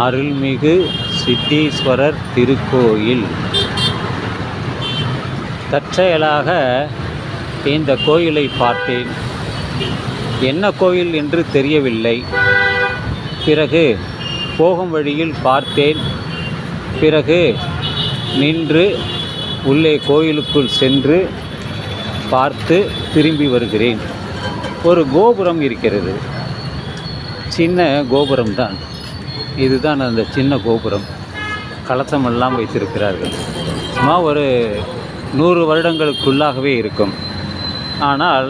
அருள்மிகு சித்தீஸ்வரர் திருக்கோயில். தற்செயலாக இந்த கோயிலை பார்த்தேன். என்ன கோயில் என்று தெரியவில்லை. பிறகு போகும் வழியில் பார்த்தேன். பிறகு நின்று உள்ளே கோயிலுக்குள் சென்று பார்த்து திரும்பி வருகிறேன். ஒரு கோபுரம் இருக்கிறது. சின்ன கோபுரம்தான். இதுதான் அந்த சின்ன கோபுரம். கலசமெல்லாம் வைத்திருக்கிறார்கள். சும்மா ஒரு 100 வருடங்களுக்குள்ளாகவே இருக்கும். ஆனால்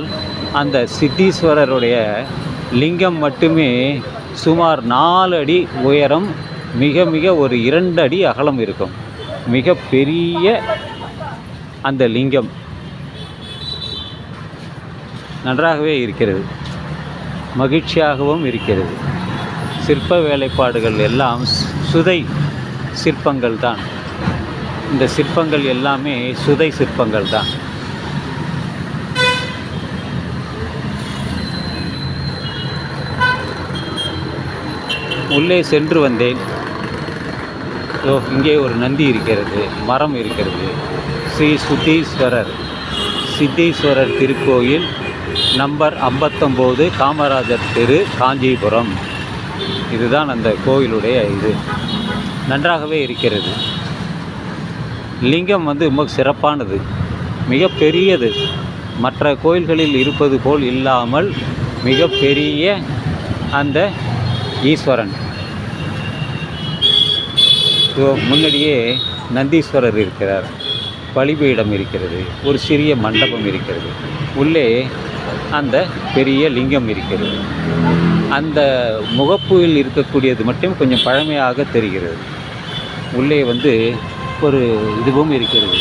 அந்த சித்தீஸ்வரருடைய லிங்கம் மட்டுமே சுமார் 4 அடி உயரம், மிக மிக ஒரு 2 அடி அகலம் இருக்கும். மிக பெரிய அந்த லிங்கம் நன்றாகவே இருக்கிறது. மகிழ்ச்சியாகவும் இருக்கிறது. சிற்ப வேலைப்பாடுகள் எல்லாம் சுதை சிற்பங்கள் தான். இந்த சிற்பங்கள் எல்லாமே சுதை சிற்பங்கள் தான். உள்ளே சென்று வந்தேன். இங்கே ஒரு நந்தி இருக்கிறது, மரம் இருக்கிறது. ஸ்ரீ சித்தீஸ்வரர் திருக்கோயில், நம்பர் 59, காமராஜர் தெரு, காஞ்சிபுரம். இதுதான் அந்த கோயிலுடைய இது. நன்றாகவே இருக்கிறது. லிங்கம் ரொம்ப சிறப்பானது, மிக பெரியது. மற்ற கோயில்களில் இருப்பது போல் இல்லாமல் மிக பெரிய அந்த ஈஸ்வரன். முன்னாடியே நந்தீஸ்வரர் இருக்கிறார், பலிபீடம் இருக்கிறது, ஒரு சிறிய மண்டபம் இருக்கிறது. உள்ளே அந்த பெரிய லிங்கம் இருக்கிறது. அந்த முகப்புவில் இருக்கக்கூடியது மட்டும் கொஞ்சம் பழமையாக தெரிகிறது. உள்ளே ஒரு இதுவும் இருக்கிறது.